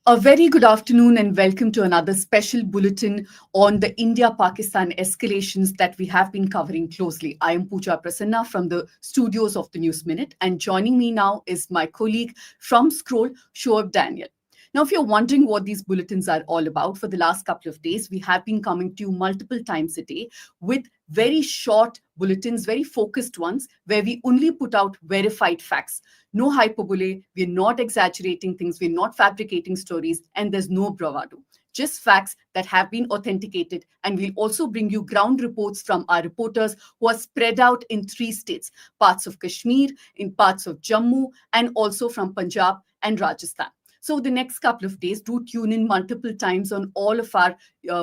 A very good afternoon and welcome to another special bulletin on the India-Pakistan escalations that we have been covering closely. I am Pooja Prasanna from the studios of the News Minute, and joining me now is my colleague from Scroll, Shoaib Daniel. Now, if you're wondering what these bulletins are all about, for the last couple of days, we have been coming to you multiple times a day with very short bulletins, very focused ones, where we only put out verified facts. No hyperbole, we're not exaggerating things, we're not fabricating stories, and there's no bravado. Just facts that have been authenticated. And we'll also bring you ground reports from our reporters who are spread out in 3 states, parts of Kashmir, in parts of Jammu, and also from Punjab and Rajasthan. So the next couple of days, do tune in multiple times on all of our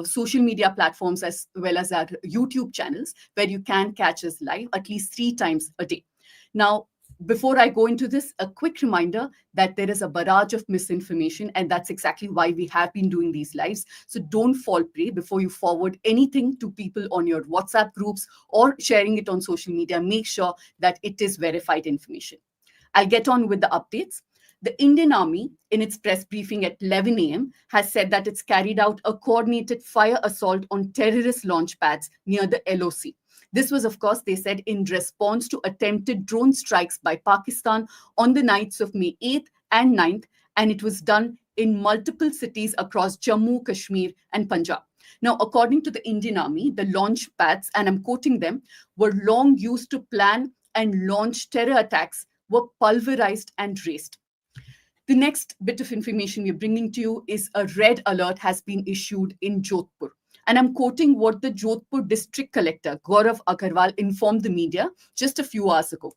social media platforms as well as our YouTube channels, where you can catch us live at least 3 times a day. Now, before I go into this, a quick reminder that there is a barrage of misinformation, and that's exactly why we have been doing these lives. So don't fall prey before you forward anything to people on your WhatsApp groups or sharing it on social media. Make sure that it is verified information. I'll get on with the updates. The Indian Army, in its press briefing at 11 a.m., has said that it's carried out a coordinated fire assault on terrorist launch pads near the LOC. This was, of course, they said, in response to attempted drone strikes by Pakistan on the nights of May 8th and 9th, and it was done in multiple cities across Jammu, Kashmir, and Punjab. Now, according to the Indian Army, the launch pads, and I'm quoting them, were long used to plan and launch terror attacks, were pulverized and razed. The next bit of information we're bringing to you is a red alert has been issued in Jodhpur. And I'm quoting what the Jodhpur district collector, Gaurav Agarwal, informed the media just a few hours ago.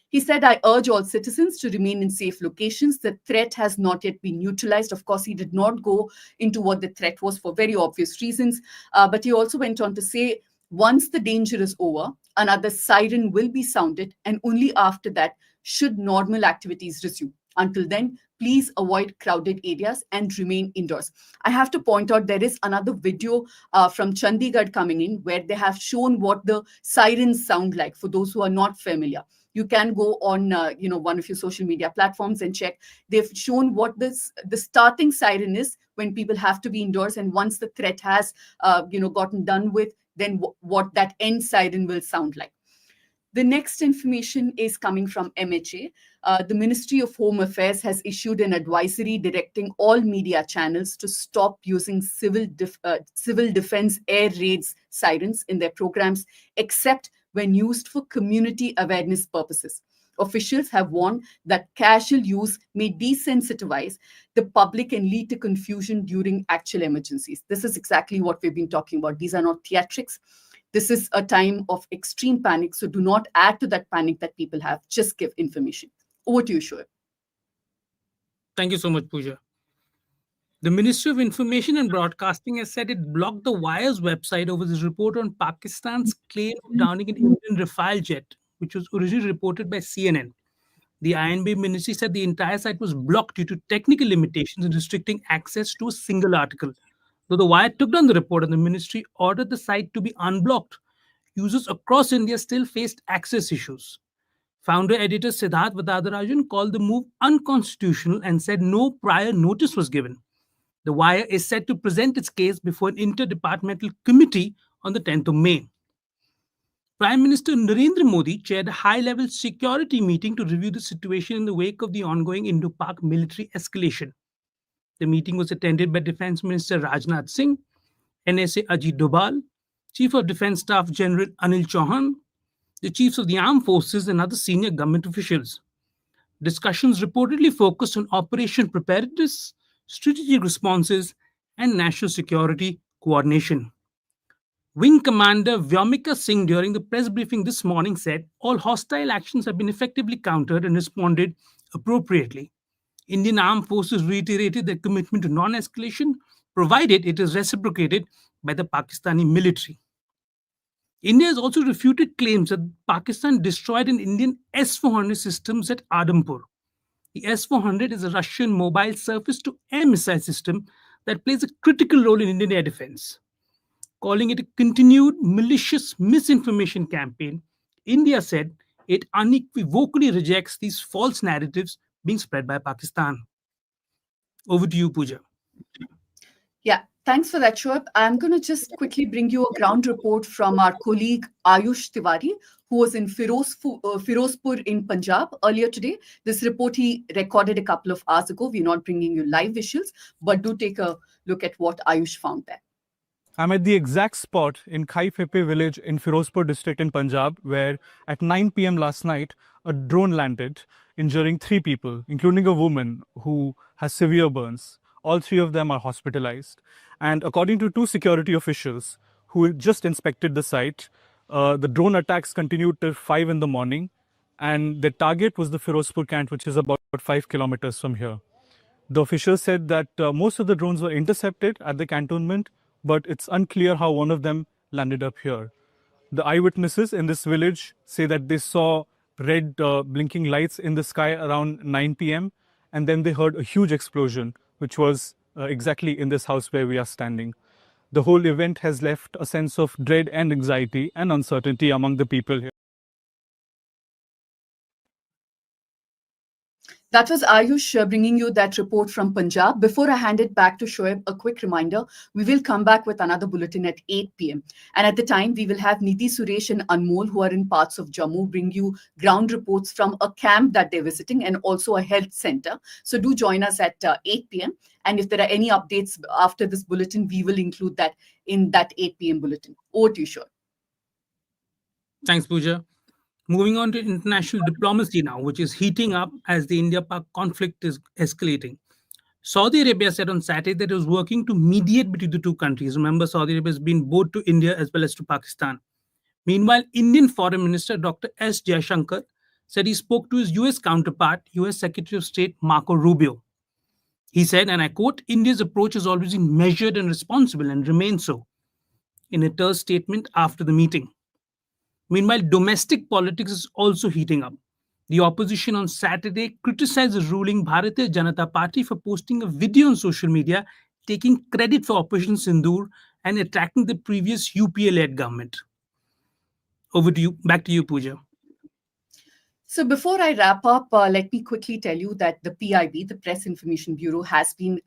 He said, I urge all citizens to remain in safe locations. The threat has not yet been neutralized. Of course, he did not go into what the threat was for very obvious reasons. But he also went on to say, once the danger is over, another siren will be sounded, and only after that should normal activities resume. Until then, please avoid crowded areas and remain indoors. I have to point out there is another video from Chandigarh coming in where they have shown what the sirens sound like for those who are not familiar. You can go on one of your social media platforms and check. They've shown what the starting siren is when people have to be indoors, and once the threat has gotten done with, then what that end siren will sound like. The next information is coming from MHA. The Ministry of Home Affairs has issued an advisory directing all media channels to stop using civil defense air raids sirens in their programs, except when used for community awareness purposes. Officials have warned that casual use may desensitize the public and lead to confusion during actual emergencies. This is exactly what we've been talking about. These are not theatrics. This is a time of extreme panic, so do not add to that panic that people have. Just give information. Over to you, Shoaib. Thank you so much, Pooja. The Ministry of Information and Broadcasting has said it blocked the Wire's website over this report on Pakistan's claim of downing an Indian Rafale jet, which was originally reported by CNN. The INB ministry said the entire site was blocked due to technical limitations and restricting access to a single article. Though the Wire took down the report and the ministry ordered the site to be unblocked, users across India still faced access issues. Founder editor Siddharth Vadadarajan called the move unconstitutional and said no prior notice was given. The Wire is set to present its case before an interdepartmental committee on the 10th of May. Prime Minister Narendra Modi chaired a high level security meeting to review the situation in the wake of the ongoing Indo Pak military escalation. The meeting was attended by Defense Minister Rajnath Singh, NSA Ajit Doval, Chief of Defense Staff General Anil Chauhan, the chiefs of the armed forces, and other senior government officials. Discussions reportedly focused on operation preparedness, strategic responses, and national security coordination. Wing Commander Vyomika Singh, during the press briefing this morning, said all hostile actions have been effectively countered and responded appropriately. Indian armed forces reiterated their commitment to non escalation, provided it is reciprocated by the Pakistani military. India has also refuted claims that Pakistan destroyed an Indian S-400 systems at Adampur. The S-400 is a Russian mobile surface-to-air missile system that plays a critical role in Indian air defense. Calling it a continued malicious misinformation campaign, India said it unequivocally rejects these false narratives being spread by Pakistan. Over to you, Pooja. Yeah, thanks for that, Shoaib. I'm going to just quickly bring you a ground report from our colleague Ayush Tiwari, who was in Firozpur in Punjab earlier today. This report he recorded a couple of hours ago. We're not bringing you live visuals, but do take a look at what Ayush found there. I'm at the exact spot in Khai Phepe village in Firozpur district in Punjab, where at 9 p.m. last night, a drone landed, injuring 3 people, including a woman who has severe burns. All 3 of them are hospitalized. And according to 2 security officials who just inspected the site, the drone attacks continued till 5 in the morning. And the target was the Firozpur camp, which is about 5 kilometers from here. The officials said that most of the drones were intercepted at the cantonment, but it's unclear how one of them landed up here. The eyewitnesses in this village say that they saw red blinking lights in the sky around 9 p.m. and then they heard a huge explosion, which was exactly in this house where we are standing. The whole event has left a sense of dread and anxiety and uncertainty among the people here. That was Ayush bringing you that report from Punjab. Before I hand it back to Shoaib, a quick reminder, we will come back with another bulletin at 8 p.m. And at the time, we will have Nidhi Suresh and Anmol, who are in parts of Jammu, bring you ground reports from a camp that they're visiting and also a health center. So do join us at 8 p.m. And if there are any updates after this bulletin, we will include that in that 8 p.m. bulletin. Over to you, Shoaib. Thanks, Pooja. Moving on to international diplomacy now, which is heating up as the India-Pak conflict is escalating. Saudi Arabia said on Saturday that it was working to mediate between the two countries. Remember, Saudi Arabia has been both to India as well as to Pakistan. Meanwhile, Indian Foreign Minister Dr. S. Jaishankar said he spoke to his US counterpart, US Secretary of State Marco Rubio. He said, and I quote, India's approach has always been measured and responsible and remains so, in a terse statement after the meeting. Meanwhile, domestic politics is also heating up. The opposition on Saturday criticized the ruling Bharatiya Janata Party for posting a video on social media taking credit for Operation Sindoor and attacking the previous UPA-led government. Over to you, back to you, Pooja. So before I wrap up, let me quickly tell you that the PIB, the Press Information Bureau, has been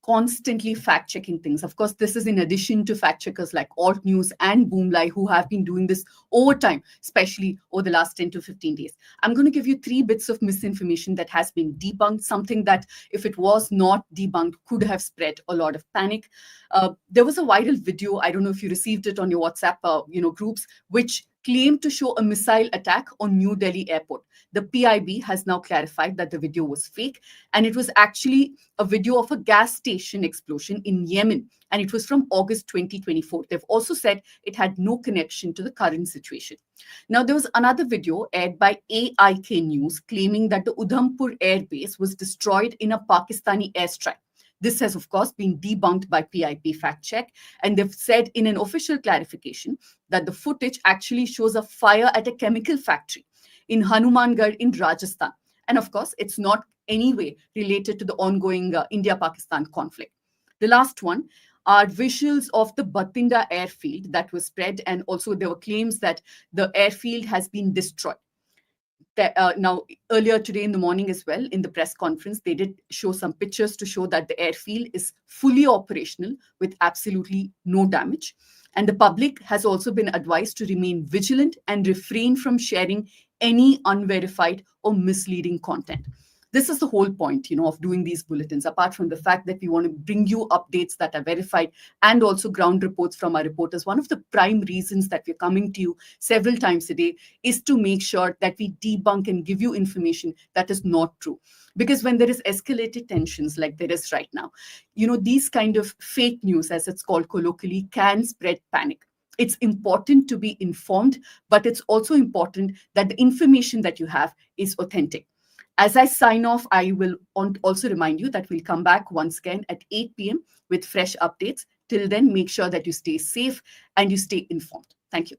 constantly fact-checking things. Of course, this is in addition to fact-checkers like Alt News and Boomlai, who have been doing this over time, especially over the last 10 to 15 days. I'm going to give you 3 bits of misinformation that has been debunked, something that, if it was not debunked, could have spread a lot of panic. There was a viral video, I don't know if you received it on your WhatsApp groups, which claimed to show a missile attack on New Delhi airport. The PIB has now clarified that the video was fake, and it was actually a video of a gas station explosion in Yemen, and it was from August 2024. They've also said it had no connection to the current situation. Now, there was another video aired by AIK News claiming that the Udhampur air base was destroyed in a Pakistani airstrike. This has, of course, been debunked by PIB Fact Check, and they've said in an official clarification that the footage actually shows a fire at a chemical factory in Hanumangarh in Rajasthan. And of course, it's not anyway related to the ongoing India-Pakistan conflict. The last one are visuals of the Bathinda airfield that was spread, and also there were claims that the airfield has been destroyed. Now, earlier today in the morning as well, in the press conference, they did show some pictures to show that the airfield is fully operational with absolutely no damage. And the public has also been advised to remain vigilant and refrain from sharing any unverified or misleading content. This is the whole point, of doing these bulletins, apart from the fact that we want to bring you updates that are verified and also ground reports from our reporters. One of the prime reasons that we're coming to you several times a day is to make sure that we debunk and give you information that is not true. Because when there is escalated tensions like there is right now, these kind of fake news, as it's called colloquially, can spread panic. It's important to be informed, but it's also important that the information that you have is authentic. As I sign off, I will also remind you that we'll come back once again at 8 p.m. with fresh updates. Till then, make sure that you stay safe and you stay informed. Thank you.